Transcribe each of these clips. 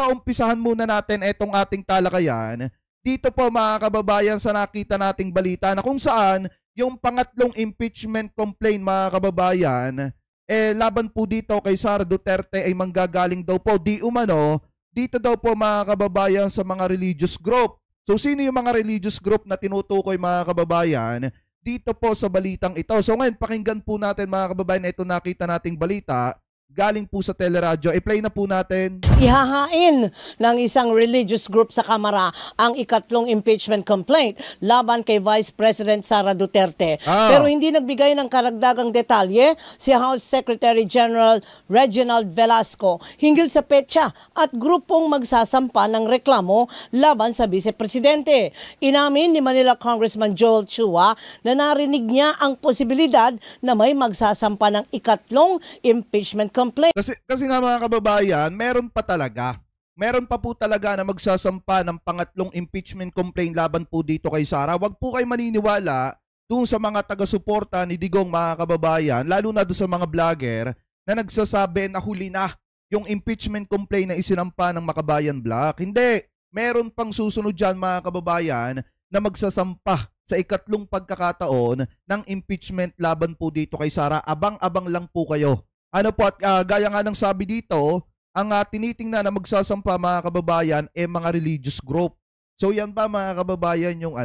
Pero umpisahan muna natin itong ating talakayan. Dito po mga kababayan sa nakita nating balita na kung saan yung pangatlong impeachment complaint mga kababayan, laban po dito kay Sara Duterte ay manggagaling daw po di umano dito daw po mga kababayan sa mga religious group. So sino yung mga religious group na tinutukoy mga kababayan dito po sa balitang ito? So ngayon pakinggan po natin mga kababayan ito nakita nating balita. Galing po sa teleradyo. I-play na po natin. Ihahain ng isang religious group sa Kamara ang ikatlong impeachment complaint laban kay Vice President Sara Duterte. Pero hindi nagbigay ng karagdagang detalye si House Secretary General Reginald Velasco hinggil sa petsa at grupong magsasampa ng reklamo laban sa Vice Presidente. Inamin ni Manila Congressman Joel Chua na narinig niya ang posibilidad na may magsasampa ng ikatlong impeachment complaint. Kasi nga mga kababayan, meron pa talaga. Meron pa po talaga na magsasampa ng pangatlong impeachment complaint laban po dito kay Sara. Huwag po kayo maniniwala dun sa mga taga-suporta ni Digong mga kababayan, lalo na dun sa mga vlogger na nagsasabi na huli na yung impeachment complaint na isinampa ng Makabayan Block. Hindi. Meron pang susunod dyan mga kababayan na magsasampa sa ikatlong pagkakataon ng impeachment laban po dito kay Sara. Abang-abang lang po kayo. Ano po at gaya nga ng sabi dito, ang tinitingnan na magsasampa mga kababayan mga religious group. So yan ba mga kababayan yung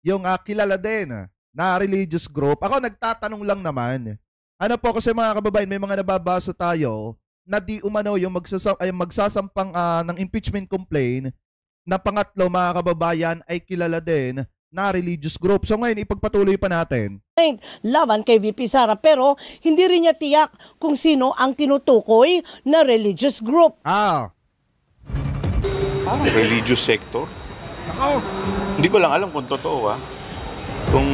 yung kilala din na religious group? Ako nagtatanong lang naman. Ano po kasi mga kababayan, may mga nababasa tayo na di umano yung magsasampang ng impeachment complaint na pangatlo mga kababayan ay kilala din na religious group. So ngayon ipagpatuloy pa natin laban kay VP Sara pero hindi rin niya tiyak kung sino ang tinutukoy na religious group. Religious sector? Ako. Hindi ko lang alam kung totoo Kung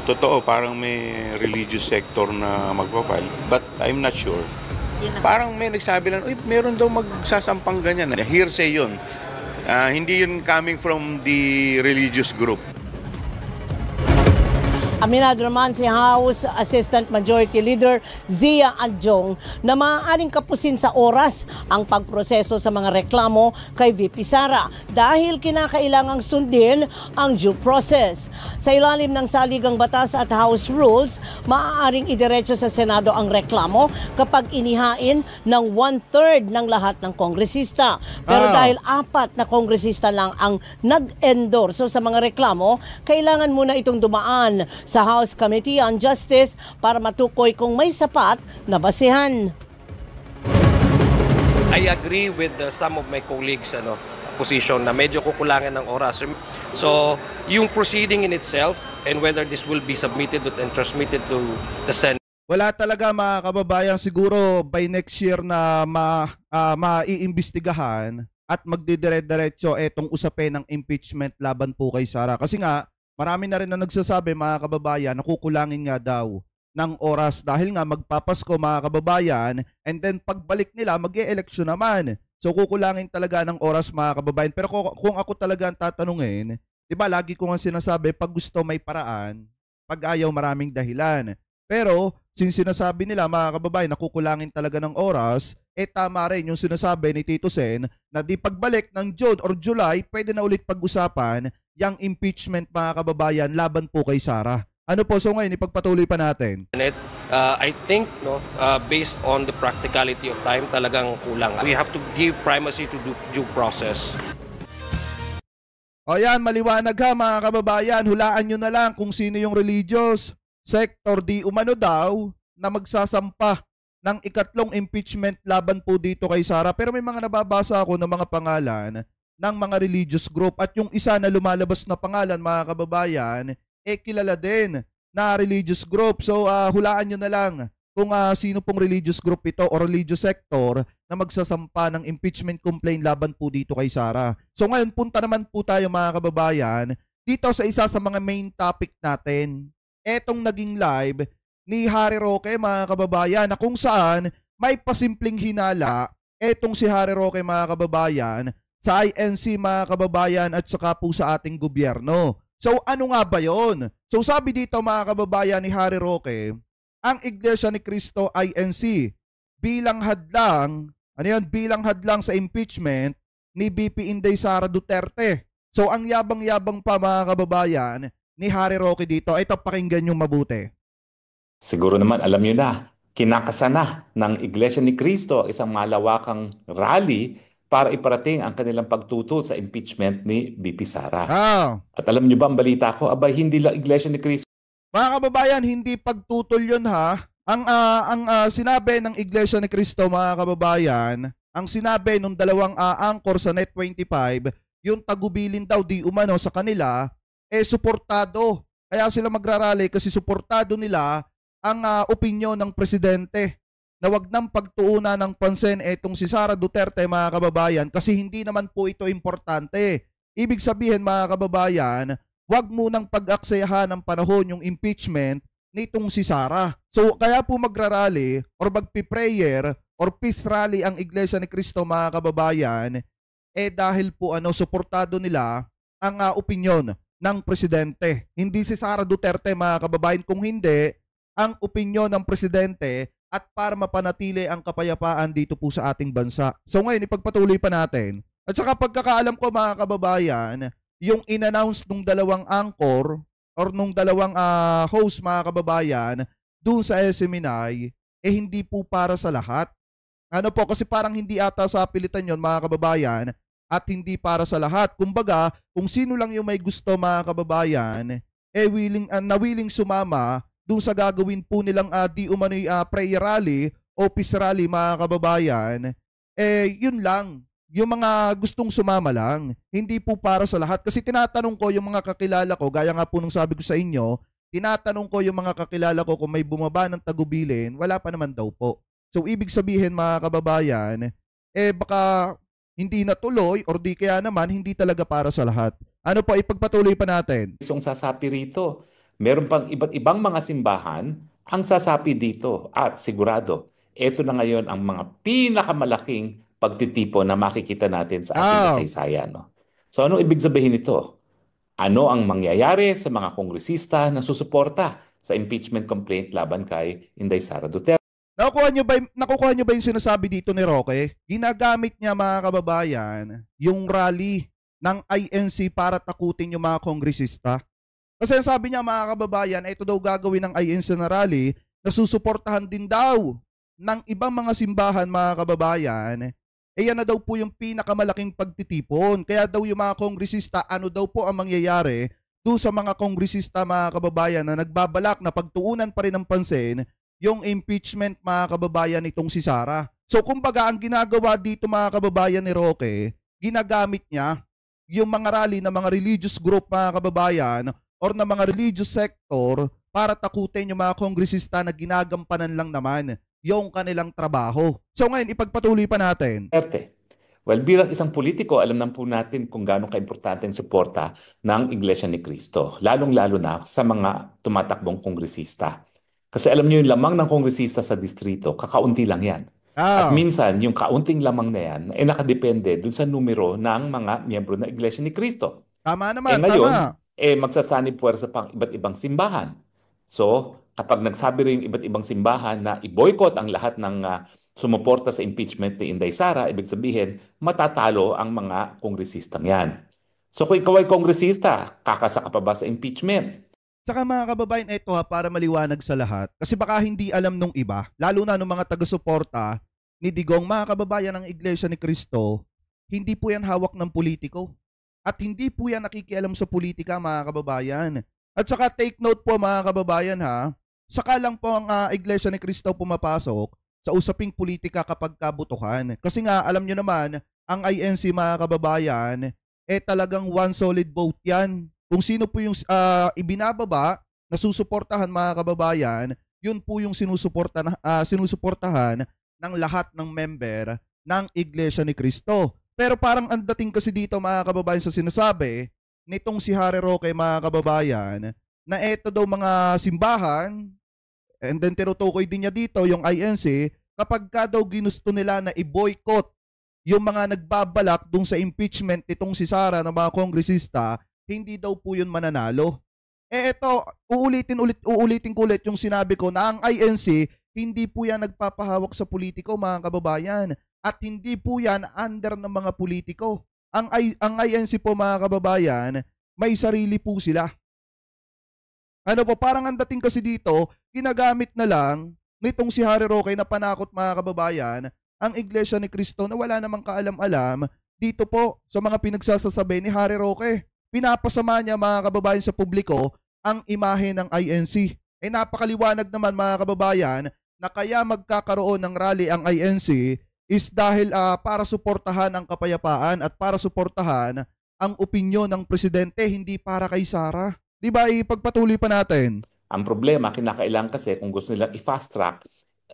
totoo, parang may religious sector na magpapal. But I'm not sure. Parang may nagsabi lang, meron daw magsasampang ganyan. Hearsay yun. Hindi yun coming from the religious group. Aminado naman si House Assistant Majority Leader Zia Adjong na maaaring kapusin sa oras ang pagproseso sa mga reklamo kay VP Sara dahil kinakailangang sundin ang due process. Sa ilalim ng saligang batas at House Rules, maaaring idiretso sa Senado ang reklamo kapag inihain ng 1/3 ng lahat ng kongresista. Pero dahil 4 na kongresista lang ang nag-endorso sa mga reklamo, kailangan muna itong dumaan sa House Committee on Justice para matukoy kung may sapat na basehan. I agree with some of my colleagues position na medyo kukulangan ng oras. So, yung proceeding in itself and whether this will be submitted and transmitted to the Senate. Wala talaga mga kababayan, siguro by next year na maiimbestigahan at magdidire-diretso etong usapin ng impeachment laban po kay Sara. Kasi nga marami na rin na nagsasabi mga kababayan na kukulangin nga daw ng oras dahil nga magpapasko mga kababayan and then pagbalik nila mag-e-eleksyon naman. So kukulangin talaga ng oras mga kababayan. Pero kung ako talaga ang tatanungin, diba lagi ko nga sinasabi pag gusto may paraan, pag ayaw maraming dahilan. Pero since sinasabi nila mga kababayan na kukulangin talaga ng oras, tama rin yung sinasabi ni Tito Sen na di pagbalik ng June or July pwede na ulit pag-usapan yung impeachment mga kababayan laban po kay Sara. Ano po, so ngayon ipagpatuloy pa natin. I think based on the practicality of time talagang kulang. We have to give primacy to due process. O yan, maliwanag ha mga kababayan, hulaan nyo na lang kung sino yung religious sector di umano daw na magsasampa ng ikatlong impeachment laban po dito kay Sara. Pero may mga nababasa ako ng mga pangalan ng mga religious group at yung isa na lumalabas na pangalan mga kababayan kilala din na religious group. So hulaan nyo na lang kung sino pong religious group ito o religious sector na magsasampa ng impeachment complaint laban po dito kay Sara. So ngayon punta naman po tayo mga kababayan dito sa isa sa mga main topic natin. Etong naging live ni Harry Roque mga kababayan na kung saan may pasimpleng hinala etong si Harry Roque mga kababayan sa INC mga kababayan at saka po sa ating gobyerno. So ano nga ba yon? So sabi dito mga kababayan ni Harry Roque, ang Iglesia ni Cristo INC bilang hadlang, bilang hadlang sa impeachment ni VP Inday Sara Duterte. So ang yabang-yabang pa mga kababayan ni Harry Roque dito. Ito, pakinggan yung mabuti. Siguro naman alam niyo na, kinakasana ng Iglesia ni Cristo isang malawakang rally para iparating ang kanilang pagtutol sa impeachment ni VP Sara. At alam niyo ba ang balita ko, abay hindi lang Iglesia ni Cristo. Mga kababayan, hindi pagtutol yun ha. Ang sinabi ng Iglesia ni Cristo mga kababayan, ang sinabi nung dalawang anchor sa Net25, yung tagubilin daw di umano sa kanila, suportado. Kaya sila magrarally kasi suportado nila ang opinyon ng presidente na wag nang pagtuunan ng pansin etong si Sara Duterte mga kababayan kasi hindi naman po ito importante. Ibig sabihin mga kababayan, wag munang pag-aksayahan ng panahon yung impeachment nitong si Sara. So kaya po magrarally or magpi-prayer or peace rally ang Iglesia ni Cristo mga kababayan dahil po suportado nila ang opinyon ng presidente. Hindi si Sara Duterte mga kababayan, kung hindi ang opinyon ng presidente at para mapanatili ang kapayapaan dito po sa ating bansa. So ngayon, ipagpatuloy pa natin. At saka pagkakaalam ko mga kababayan, yung in-announce nung dalawang anchor or nung dalawang host mga kababayan doon sa SMNI, hindi po para sa lahat. Ano po, kasi parang hindi ata sa pilitan yon mga kababayan at hindi para sa lahat. Kumbaga, kung sino lang yung may gusto mga kababayan, willing sumama doon sa gagawin po nilang di umano'y prayer rally o peace rally mga kababayan, yun lang. Yung mga gustong sumama lang, hindi po para sa lahat. Kasi tinatanong ko yung mga kakilala ko, gaya nga po nung sabi ko sa inyo, tinatanong ko yung mga kakilala ko kung may bumaba ng tagubilin, wala pa naman daw po. So ibig sabihin mga kababayan, baka hindi natuloy or di kaya naman hindi talaga para sa lahat. Ano po, ipagpatuloy pa natin. Isang sasapi rito. Meron pang iba't ibang mga simbahan ang sasapi dito at sigurado, ito na ngayon ang mga pinakamalaking pagtitipon na makikita natin sa ating kasaysayan. No? So ano ibig sabihin nito? Ano ang mangyayari sa mga kongresista na susuporta sa impeachment complaint laban kay Inday Sara Duterte? Nakukuha nyo ba yung sinasabi dito ni Roque? Ginagamit niya mga kababayan yung rally ng INC para takutin yung mga kongresista. Kasi sabi niya mga kababayan, ito daw gagawin ng INC na rally na susuportahan din daw ng ibang mga simbahan mga kababayan. Yan na daw po yung pinakamalaking pagtitipon. Kaya daw yung mga kongresista, ano daw po ang mangyayari doon sa mga kongresista mga kababayan na nagbabalak na pagtuunan pa rin ng pansin yung impeachment mga kababayan nitong si Sara. So kumbaga ang ginagawa dito mga kababayan ni Roque, ginagamit niya yung mga rally ng mga religious group mga kababayan or ng mga religious sector para takutin yung mga kongresista na ginagampanan lang naman yung kanilang trabaho. So ngayon, ipagpatuloy pa natin. Well, bilang isang politiko, alam na po natin kung gaano kaimportante ang suporta ng Iglesia ni Cristo, lalong-lalo na sa mga tumatakbong kongresista. Kasi alam niyo yung lamang ng kongresista sa distrito, kakaunti lang yan. At minsan, yung kaunting lamang na yan ay nakadepende dun sa numero ng mga miyembro ng Iglesia ni Cristo. Tama naman, ngayon, tama. Magsasanib puwersa pang iba't ibang simbahan. So, kapag nagsabi rin iba't ibang simbahan na i-boycott ang lahat ng sumuporta sa impeachment ni Inday Sara, ibig sabihin, matatalo ang mga kongresistang yan. So, kung ikaw ay kongresista, kakasa ka pa ba sa impeachment? Saka mga kababayan, ito para maliwanag sa lahat. Kasi baka hindi alam nung iba, lalo na nung mga taga-suporta ni Digong, mga kababayan ng Iglesia ni Cristo, hindi po yan hawak ng politiko. At hindi po yan nakikialam sa politika mga kababayan. At saka take note po mga kababayan ha, saka lang po ang Iglesia ni Cristo pumapasok sa usaping politika kapag kabutuhan. Kasi nga alam nyo naman, ang INC mga kababayan, talagang one solid vote yan. Kung sino po yung ibinababa na susuportahan mga kababayan, yun po yung sinusuportahan ng lahat ng member ng Iglesia ni Cristo. Pero parang ang dating kasi dito mga kababayan sa sinasabi nitong si Harry Roque mga kababayan na eto daw mga simbahan and then tinutukoy din niya dito yung INC kapag ka daw ginusto nila na i-boycott yung mga nagbabalak dun sa impeachment nitong si Sara ng mga kongresista, hindi daw po yun mananalo. Eto, uulitin ko ulit yung sinabi ko na ang INC hindi po yan nagpapahawak sa politiko mga kababayan. at hindi po yan under ng mga politiko. Ang INC po mga kababayan, may sarili po sila. Ano po, parang ang dating kasi dito, ginagamit na lang nitong si Harry Roque na panakot mga kababayan, ang Iglesia ni Cristo na wala namang kaalam-alam dito po sa mga pinagsasasabi ni Harry Roque. Pinapasama niya mga kababayan sa publiko ang imahe ng INC. Napakaliwanag naman mga kababayan na kaya magkakaroon ng rally ang INC is dahil para suportahan ang kapayapaan at para suportahan ang opinyon ng presidente, hindi para kay Sara. Di ba, ipagpatuloy pa natin? Ang problema, kinakailangan kasi kung gusto nilang i-fast track,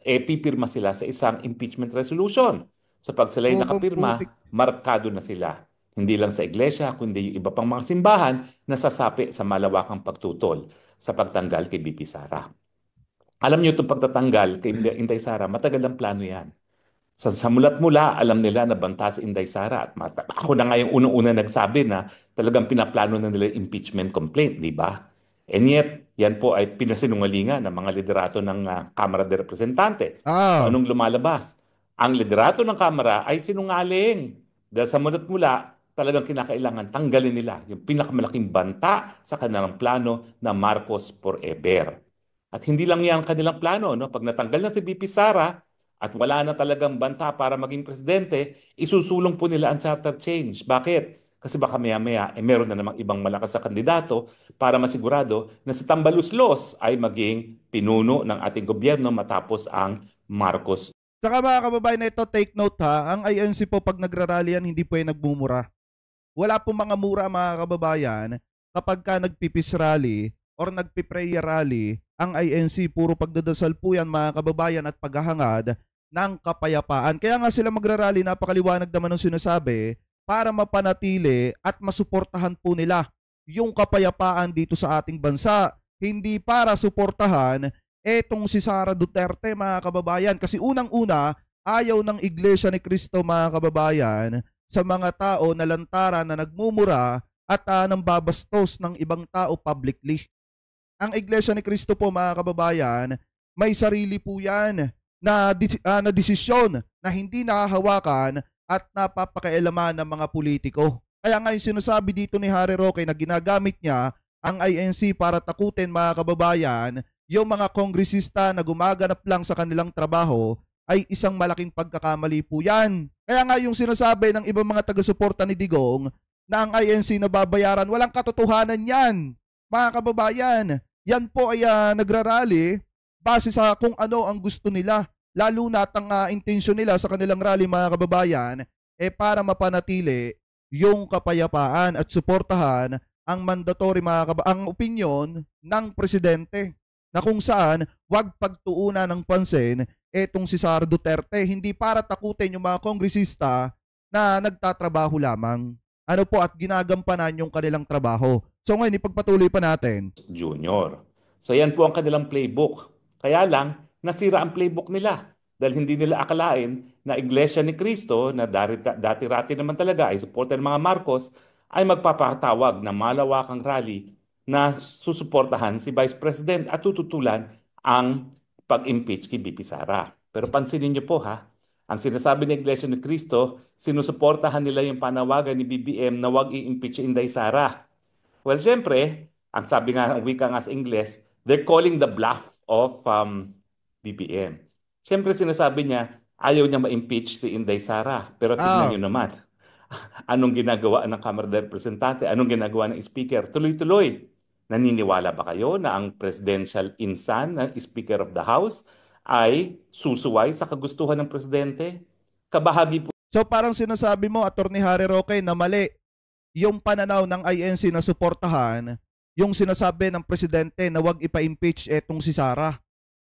pipirma sila sa isang impeachment resolution. So pag sila'y nakapirma, markado na sila. Hindi lang sa iglesia, kundi yung iba pang mga simbahan na sasapi sa malawakang pagtutol sa pagtanggal kay BP Sara. Alam niyo itong pagtatanggal kay Inday Sara, matagal ang plano yan. Sa mulat-mula, alam nila na banta si Inday Sara. At ako na nga yung unang-una nagsabi na talagang pinaplano na nila yung impeachment complaint, di ba? And yet, yan po ay pinasinungalingan ng mga liderato ng Kamara de Representante. So, anong lumalabas? Ang liderato ng Kamara ay sinungaling. Dahil sa mulat-mula, talagang kinakailangan tanggalin nila yung pinakamalaking banta sa kanilang plano na Marcos Forever. At hindi lang yan kanilang plano. No? Pag natanggal na si BP Sara, at wala na talagang banta para maging presidente, isusulong po nila ang charter change. Bakit? Kasi baka maya-maya, meron na namang ibang malakas sa kandidato para masigurado na si Tambaluslos ay maging pinuno ng ating gobyerno matapos ang Marcos. Saka mga kababayan na ito, take note ha, ang INC po pag nagraralyan, hindi po yung nagmumura. Wala po mga mura mga kababayan kapag ka nagpipis rally or nagpiprayer rally, ang INC puro pagdadasal po yan mga kababayan at paghahangad ng kapayapaan. Kaya nga sila magrarally, napakaliwanag naman ng sinasabi, para mapanatili at masuportahan po nila yung kapayapaan dito sa ating bansa. Hindi para suportahan etong si Sara Duterte mga kababayan. Kasi unang-una, ayaw ng Iglesia ni Cristo mga kababayan sa mga tao na lantaran na nagmumura at nang babastos ng ibang tao publicly. Ang Iglesia ni Cristo po mga kababayan, may sarili po yan na desisyon na hindi nahahawakan at napapakailaman ng mga politiko. Kaya nga yung sinasabi dito ni Harry Roque na ginagamit niya ang INC para takutin mga kababayan, yung mga kongresista na gumaganap lang sa kanilang trabaho ay isang malaking pagkakamali po yan. Kaya nga yung sinasabi ng ibang mga taga-suporta ni Digong na ang INC nababayaran, walang katotohanan yan. Mga kababayan, yan po ay nagrarally base sa kung ano ang gusto nila. Lalo na ang intensyon nila sa kanilang rally mga kababayan para mapanatili yung kapayapaan at suportahan ang mandatory ang opinyon ng presidente na kung saan wag pagtuunan ng pansin etong si Sara Duterte, hindi para takutin yung mga kongresista na nagtatrabaho lamang. Ano po at ginagampanan yung kanilang trabaho. So ngayon ipagpatuloy pa natin. Junior. So yan po ang kanilang playbook. Kaya lang, nasira ang playbook nila dahil hindi nila akalain na Iglesia ni Cristo na dati-rati naman talaga ay suporta ng mga Marcos ay magpapatawag na malawakang rally na susuportahan si Vice President at tututulan ang pag-impeach kay BP Sara. Pero pansinin niyo po ha, ang sinasabi ng Iglesia ni Cristo, sinusuportahan nila yung panawagan ni BBM na wag i-impeach Inday Sara. Well, siyempre, ang sabi nga ng wika nga sa Ingles, they're calling the bluff of BBM. Siyempre sinasabi niya, ayaw niya ma-impeach si Inday Sara. Pero tingnan niyo naman, anong ginagawa ng Kamara de Representante, anong ginagawa ng Speaker, tuloy-tuloy. Naniniwala ba kayo na ang presidential insan, ng Speaker of the House, ay susuway sa kagustuhan ng Presidente? Kabahagi po. So parang sinasabi mo, Attorney Harry Roque, na mali yung pananaw ng INC na suportahan yung sinasabi ng Presidente na wag ipa-impeach etong si Sara.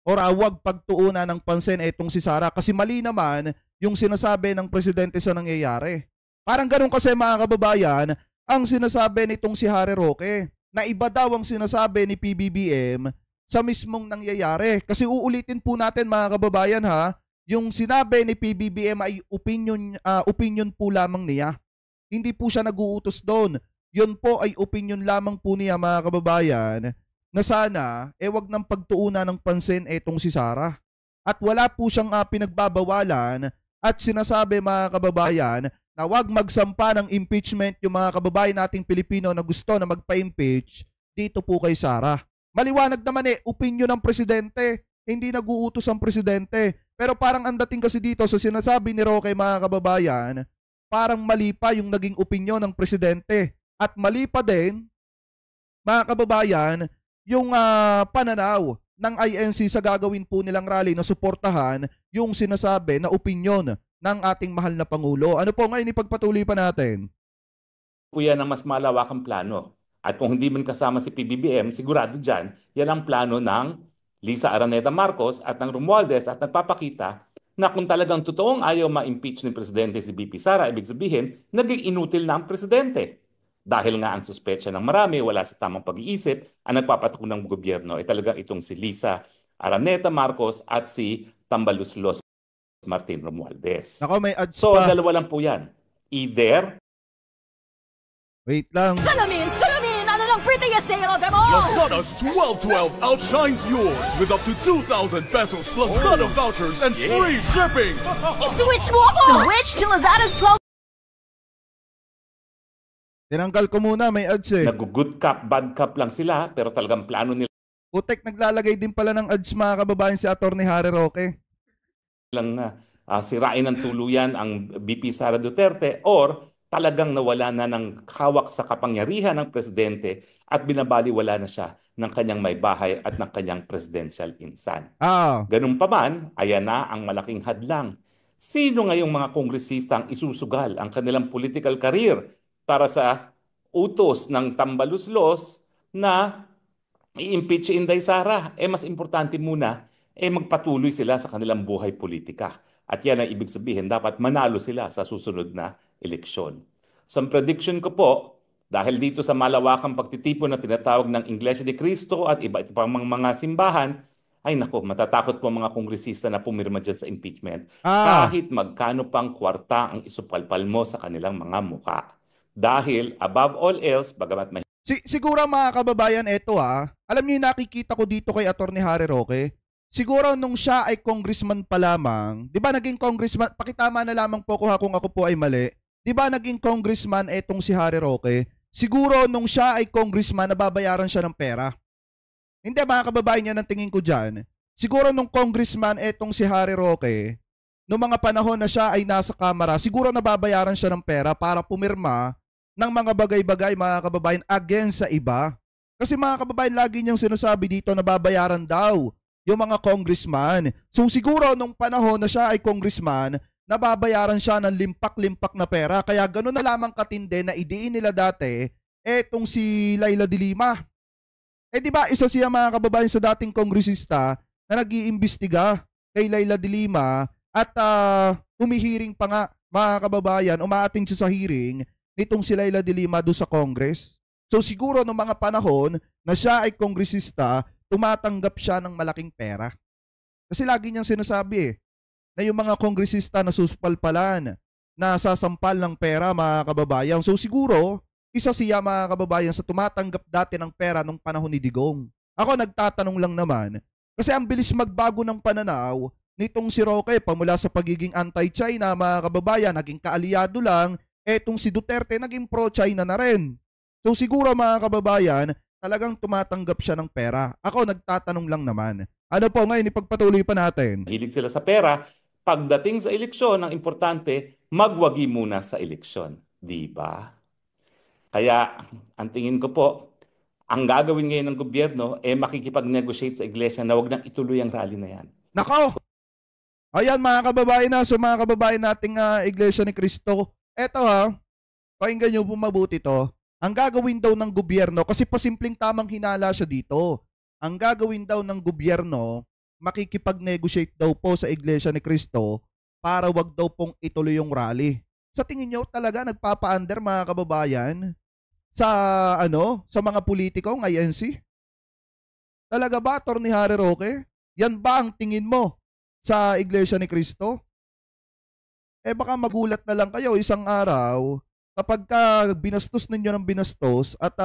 Or wag pagtuunan ng pansin etong si Sara. Kasi mali naman yung sinasabi ng Presidente sa nangyayari. Parang ganun kasi mga kababayan, ang sinasabi nitong si Harry Roque, na iba daw ang sinasabi ni PBBM sa mismong nangyayari. Kasi uulitin po natin mga kababayan ha, yung sinabi ni PBBM ay opinion po lamang niya. Hindi po siya nag-uutos doon. Yun po ay opinion lamang po niya mga kababayan na sana wag nang pagtuunan ng pansin etong si Sara. At wala po siyang pinagbabawalan at sinasabi mga kababayan na wag magsampa ng impeachment yung mga kababayan nating Pilipino na gusto na magpa-impeach dito po kay Sara. Maliwanag naman opinyon ng presidente, hindi nag-uutos ang presidente. Pero parang ang dating kasi dito sa sinasabi ni Roque mga kababayan, parang mali pa yung naging opinyon ng presidente. At mali pa din, mga kababayan, yung pananaw ng INC sa gagawin po nilang rally na suportahan yung sinasabi na opinyon ng ating mahal na Pangulo. Ano po ngayon ipagpatuloy pa natin? Po yan ang mas malawakang plano. At kung hindi man kasama si PBBM, sigurado dyan, yan ang plano ng Lisa Araneta Marcos at ng Romualdez at nagpapakita na kung talagang totoong ayaw ma-impeach ng presidente si BP Sara, ibig sabihin, naging inutil na ang presidente. Dahil nga ang suspetsya ng marami, wala sa tamang pag-iisip, ang nagpapatakbo ng gobyerno ay talagang itong si Lisa Araneta Marcos at si Tambaluslos Martin Romualdez. Nako, may ads So, pa. dalawa lang po yan. Either Wait lang. Salamin! Salamin! Ano lang prettiest sale of them all? Lazada's 12/12 outshines yours with up to 2,000 pesos Lazada vouchers and free shipping. I-switch mo ako! Switch to Lazada's 12... Tinanggal ko muna, may ads nag-good cop, bad cop lang sila, pero talagang plano nila Putek, naglalagay din pala ng ads mga kababayan si Atty. Harry Roque. lang na sirain ng tuluyan ang BP Sara Duterte or talagang nawala na ng hawak sa kapangyarihan ng presidente at binabaliwala na siya ng kanyang may bahay at ng kanyang presidential insan. Ganun pa man, ayan na ang malaking hadlang. Sino ngayong mga kongresista ang isusugal ang kanilang political career para sa utos ng Tambaluslos na i-impeach si Inday Sara? Mas importante muna, magpatuloy sila sa kanilang buhay politika. At yan ang ibig sabihin, dapat manalo sila sa susunod na eleksyon. So ang prediction ko po, dahil dito sa malawakang pagtitipon na tinatawag ng Iglesia ni Cristo at iba pang mga simbahan, ay nako, matatakot po mga kongresista na pumirma dyan sa impeachment. Kahit magkano pang kwarta ang isupalpal mo sa kanilang mga mukha. Dahil above all else, bagamat may Siguro mga kababayan, alam niyo yung nakikita ko dito kay Atty. Harry Roque, siguro nung siya ay congressman pa lamang, di ba naging congressman, pakitama na lamang po ko kung ako po ay mali, di ba naging congressman etong si Harry Roque, siguro nung siya ay congressman, nababayaran siya ng pera. Hindi mga kababayan, yan ang tingin ko dyan. Siguro nung congressman etong si Harry Roque, nung mga panahon na siya ay nasa kamara, siguro nababayaran siya ng pera para pumirma ng mga bagay-bagay mga kababayan against sa iba. Kasi mga kababayan, lagi niyang sinasabi dito na babayaran daw yung mga congressman. So siguro nung panahon na siya ay congressman, nababayaran siya ng limpak-limpak na pera. Kaya gano'n na lamang katindi na idiin nila dati etong si Laila de Lima. Di ba isa siya mga kababayan sa dating kongresista na nag-iimbestiga kay Laila de Lima at humihiring pa nga mga kababayan, umaating siya sa hearing nitong si Laila de Lima doon sa Congress. So siguro noong mga panahon na siya ay kongresista, tumatanggap siya ng malaking pera. Kasi lagi niyang sinasabi na yung mga kongresista na suspalpalan, na sasampal ng pera mga kababayan. So siguro, isa siya mga kababayan sa tumatanggap dati ng pera nung panahon ni Digong. Ako nagtatanong lang naman, kasi ang bilis magbago ng pananaw nitong si Roque, pamula sa pagiging anti-China mga kababayan, naging kaalyado lang, etong si Duterte naging pro-China na rin. So siguro mga kababayan, talagang tumatanggap siya ng pera. Ako nagtatanong lang naman. Ano po ngayon, ipagpatuloy pa natin. hilig sila sa pera. Pagdating sa eleksyon, ang importante, magwagi muna sa eleksyon. Di ba? Kaya, ang tingin ko po, ang gagawin ngayon ng gobyerno, makikipag-negotiate sa iglesia na wag nang ituloy ang rally na yan. Nako! Ayan mga kababayan na, so mga kababayan nating Iglesia ni Cristo, eto pakinggan nyo po mabuti to. Ang gagawin daw ng gobyerno, kasi pasimpleng tamang hinala siya dito, ang gagawin daw ng gobyerno, makikipag-negotiate daw po sa Iglesia ni Cristo para wag daw pong ituloy yung rally. Sa tingin nyo talaga nagpapa-under mga kababayan sa sa mga politiko ng INC? Talaga ba, Atty. Harry Roque? Yan ba ang tingin mo sa Iglesia ni Cristo? Baka magulat na lang kayo isang araw kapag binastos ninyo ng binastos at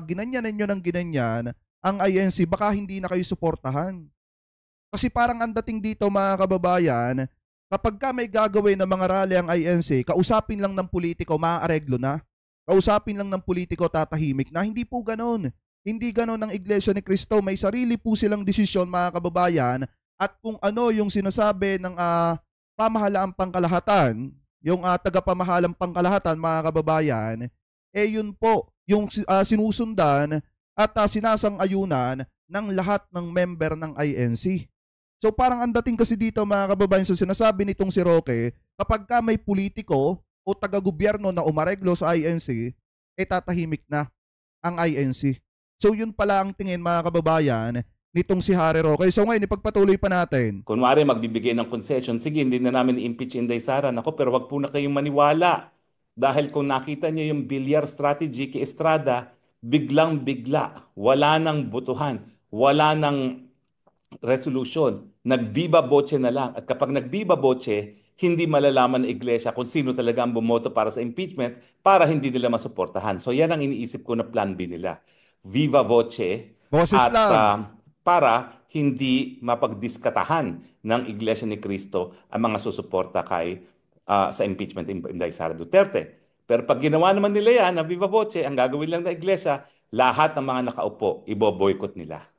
ginanyan ninyo ng ginanyan ang INC, baka hindi na kayo suportahan. Kasi parang ang dating dito mga kababayan, Kapag ka may gagawin ng mga rally ang INC, kausapin lang ng politiko, maaareglo na. Kausapin lang ng politiko, tatahimik na. Hindi po ganon. Hindi ganon ang Iglesia ni Cristo. May sarili po silang desisyon, mga kababayan, at kung ano yung sinasabi ng pamahalaang pangkalahatan, yung tagapamahalang pangkalahatan, mga kababayan, yun po yung sinusundan at sinasang-ayunan ng lahat ng member ng INC. So parang ang dating kasi dito, mga kababayan, sa sinasabi nitong si Roque, kapag ka may politiko o taga-gobyerno na umareglo sa INC, tatahimik na ang INC. So yun pala ang tingin, mga kababayan, nitong si Harry Roque. So ngayon, ipagpatuloy pa natin. Kunwari magbibigay ng concession, sige, hindi na namin i-impeach Inday Sara. Nako, pero wag po na kayong maniwala. Dahil kung nakita niyo yung bilyar strategy kay Estrada, biglang-bigla, wala nang butuhan, wala nang resolution, nagbiba boche na lang. At kapag nagbiba boche, hindi malalaman ng iglesia kung sino talaga ang bumoto para sa impeachment para hindi nila masuportahan. So yan ang iniisip ko na plan B nila. Viva voce Boses at lang. para hindi mapagdiskatahan ng Iglesia ni Cristo ang mga susuporta sa impeachment ni Inday Sara Duterte. Pero pag ginawa naman nila yan na viva voce, ang gagawin lang ng iglesia, lahat ng mga nakaupo, iboboykot nila.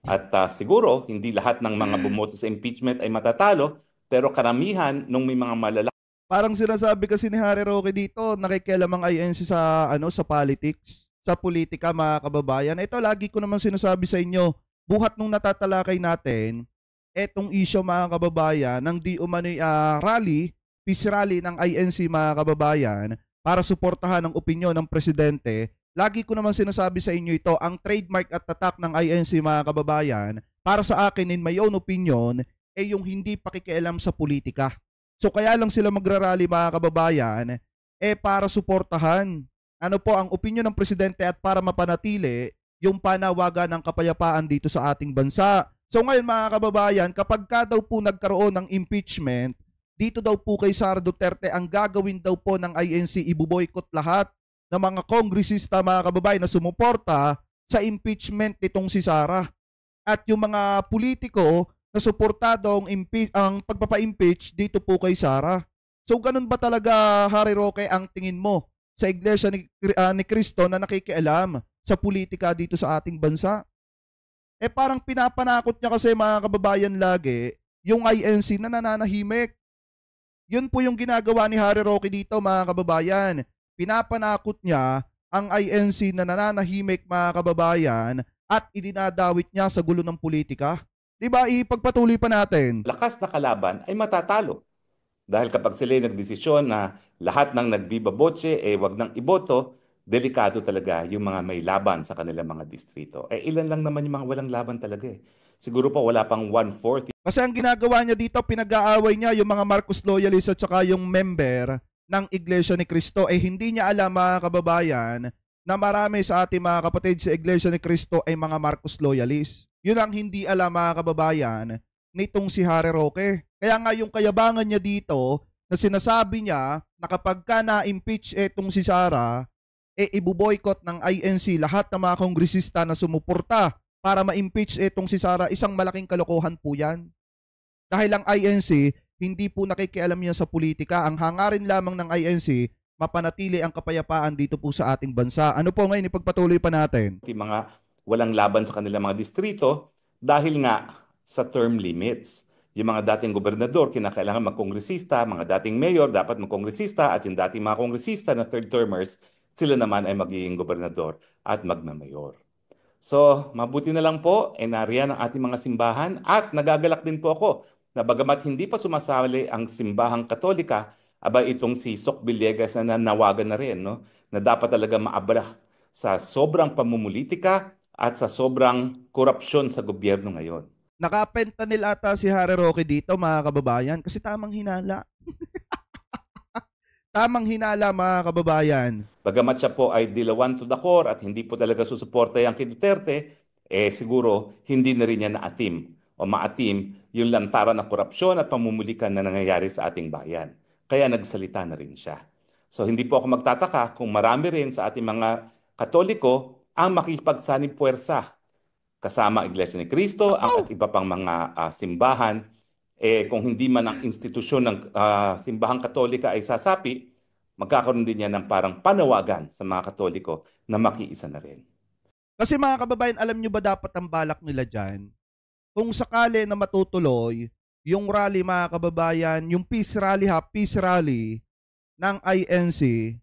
At siguro, hindi lahat ng mga bumoto sa impeachment ay matatalo, pero karamihan nung may mga malalaki. Parang sinasabi kasi ni Harry Roque dito, nakikialam ang INC sa politics, sa politika, mga kababayan. Ito, lagi ko naman sinasabi sa inyo, buhat nung natatalakay natin, etong issue, mga kababayan, ng di umano'y peace rally ng INC, mga kababayan, para suportahan ang opinyon ng presidente. Lagi ko naman sinasabi sa inyo ito, ang trademark at tatak ng INC, mga kababayan, para sa akin, in my own opinion, yung hindi pakikialam sa politika. So kaya lang sila magrarally, mga kababayan, para suportahan ang opinyon ng presidente at para mapanatili yung panawagan ng kapayapaan dito sa ating bansa. So ngayon, mga kababayan, kapag ka daw po nagkaroon ng impeachment, dito daw po kay Sara Duterte, ang gagawin daw po ng INC, ibuboykot lahat ng mga kongresista, mga kababayan, na sumuporta sa impeachment nitong si Sara. At yung mga politiko na suportado ang pagpapa-impeach dito po kay Sara. So ganun ba talaga, Harry Roque, ang tingin mo sa Iglesia ni Cristo na nakikialam sa politika dito sa ating bansa? Parang pinapanakot niya kasi, mga kababayan, lagi yung INC na nananahimik. Yun po yung ginagawa ni Harry Roque dito, mga kababayan. Pinapanakot niya ang INC na nananahimik, mga kababayan, at idinadawit niya sa gulo ng politika. Diba, ipagpatuloy pa natin. Lakas na kalaban ay matatalo. Dahil kapag sila nagdesisyon na lahat ng nagbiba boche, wag nang iboto, delikado talaga yung mga may laban sa kanilang mga distrito. Ilan lang naman yung mga walang laban talaga Siguro pa wala pang 1/4. Kasi ang ginagawa niya dito, pinag-aaway niya yung mga Marcos loyalists at saka yung member ng Iglesia ni Cristo. Hindi niya alam, mga kababayan, na marami sa ating mga kapatid sa Iglesia ni Cristo ay mga Marcos loyalists. Yun ang hindi alam, mga kababayan, nitong si Harry Roque. Kaya nga yung kayabangan niya dito na sinasabi niya na kapag ka na-impeach etong si Sara, ibuboykot ng INC lahat ng mga kongresista na sumuporta para ma-impeach etong si Sara, isang malaking kalokohan po yan. Dahil ang INC, hindi po nakikialam yan sa politika. Ang hangarin lamang ng INC, mapanatili ang kapayapaan dito po sa ating bansa. Ano po ngayon, ipagpatuloy pa natin? Mga walang laban sa kanilang mga distrito dahil nga sa term limits. Yung mga dating gobernador, kinakailangan magkongresista, mga dating mayor, dapat magkongresista, at yung dating mga kongresista na third termers, sila naman ay magiging gobernador at magmamayor. So, mabuti na lang po, nariyan ang ating mga simbahan at nagagalak din po ako na bagamat hindi pa sumasali ang simbahang Katolika, itong si Sok Villegas na nanawagan na rin, no? Na dapat talaga maabra sa sobrang pamumulitika at sa sobrang korupsyon sa gobyerno ngayon. Nakapentanil ata si Harry Roque dito, mga kababayan, kasi tamang hinala. Tamang hinala, mga kababayan. Bagamat siya po ay dilawan to the core at hindi po talaga susuporta yan kay Duterte, siguro hindi na rin niya naatim o maatim yung lantaran ng korupsyon at pamumulikan na nangyayari sa ating bayan. Kaya nagsalita na rin siya. So hindi po ako magtataka kung marami rin sa ating mga Katoliko ang makipagsanib puwersa kasama Iglesia ni Cristo at iba pang mga simbahan kung hindi man ang institusyon ng simbahang Katolika ay sasapi, magkakaroon din yan ng parang panawagan sa mga Katoliko na makiisa na rin. Kasi mga kababayan, alam nyo ba dapat ang balak nila dyan? Kung sakali na matutuloy, yung rally mga kababayan, yung peace rally ng INC,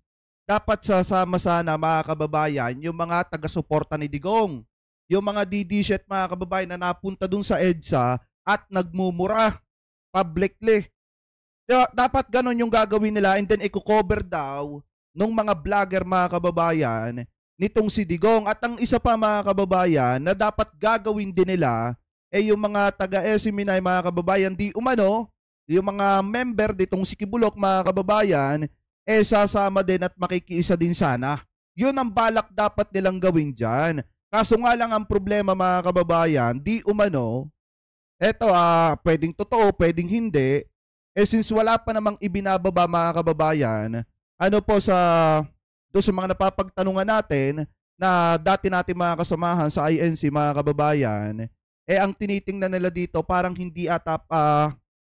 dapat sasama sana mga kababayan yung mga taga-suporta ni Digong. Yung mga DD-shet mga kababayan na napunta dun sa EDSA at nagmumura publicly. Dapat ganon yung gagawin nila, and then i-cover daw nung mga vlogger mga kababayan nitong si Digong. At ang isa pa mga kababayan na dapat gagawin din nila yung mga taga-SMNI mga kababayan, di umano, yung mga member ditong si Kibulok mga kababayan, sasama din at makikiisa din sana. Yun ang balak dapat nilang gawin dyan. Kaso nga lang ang problema mga kababayan, di umano, pwedeng totoo, pwedeng hindi, since wala pa namang ibinababa mga kababayan, doon sa mga napapagtanungan natin na dati natin mga kasamahan sa INC mga kababayan, ang tinitingnan nila dito parang hindi ata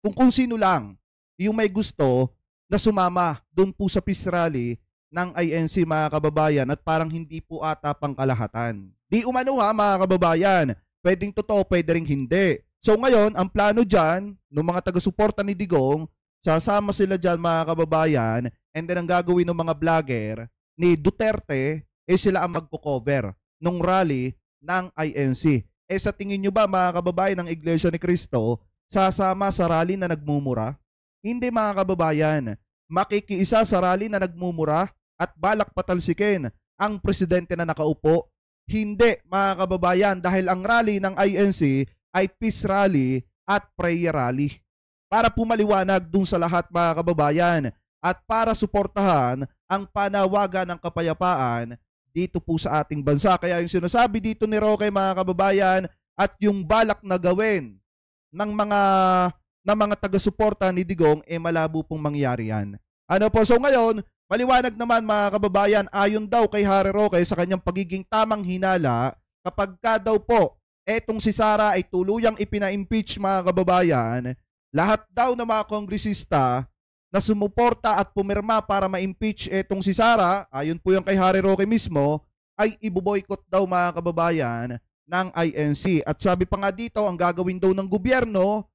kung sino lang yung may gusto na sumama doon po sa peace rally ng INC mga kababayan, at parang hindi po ata pangkalahatan. Di umano mga kababayan, pwedeng totoo, pwede ring hindi. So ngayon, ang plano dyan, ng mga taga-suporta ni Digong, sasama sila dyan mga kababayan, and then ang gagawin ng mga vlogger ni Duterte, sila ang magko-cover nung rally ng INC. Sa tingin nyo ba mga kababayan ng Iglesia ni Cristo, sasama sa rally na nagmumura? Hindi mga kababayan. Makikiisa sa rally na nagmumura at balak patalsikin ang presidente na nakaupo? Hindi mga kababayan, dahil ang rally ng INC ay peace rally at prayer rally. Para pumaliwanag dun sa lahat mga kababayan at para suportahan ang panawagan ng kapayapaan dito po sa ating bansa. Kaya yung sinasabi dito ni Roque mga kababayan at yung balak na gawin ng mga taga-suporta ni Digong, malabo pong mangyari yan. So ngayon, maliwanag naman mga kababayan, ayon daw kay Harry Roque sa kanyang pagiging tamang hinala, kapag ka daw po etong si Sara ay tuluyang ipina-impeach mga kababayan, lahat daw ng mga kongresista na sumuporta at pumirma para ma-impeach etong si Sara, ayon po yung kay Harry Roque mismo, ay iboboykot daw mga kababayan ng INC. At sabi pa nga dito, ang gagawin daw ng gobyerno,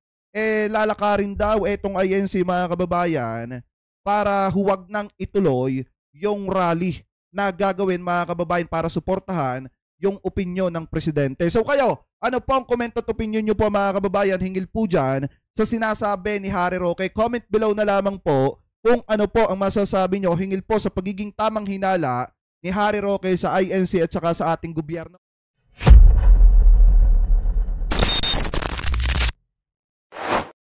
lalakarin daw etong INC mga kababayan para huwag nang ituloy yung rally na gagawin mga kababayan para suportahan yung opinyon ng presidente. So kayo, ano po ang comment at opinion nyo po mga kababayan hinggil po dyan sa sinasabi ni Harry Roque? Comment below na lamang po kung ano po ang masasabi nyo hinggil po sa pagiging tamang hinala ni Harry Roque sa INC at saka sa ating gobyerno.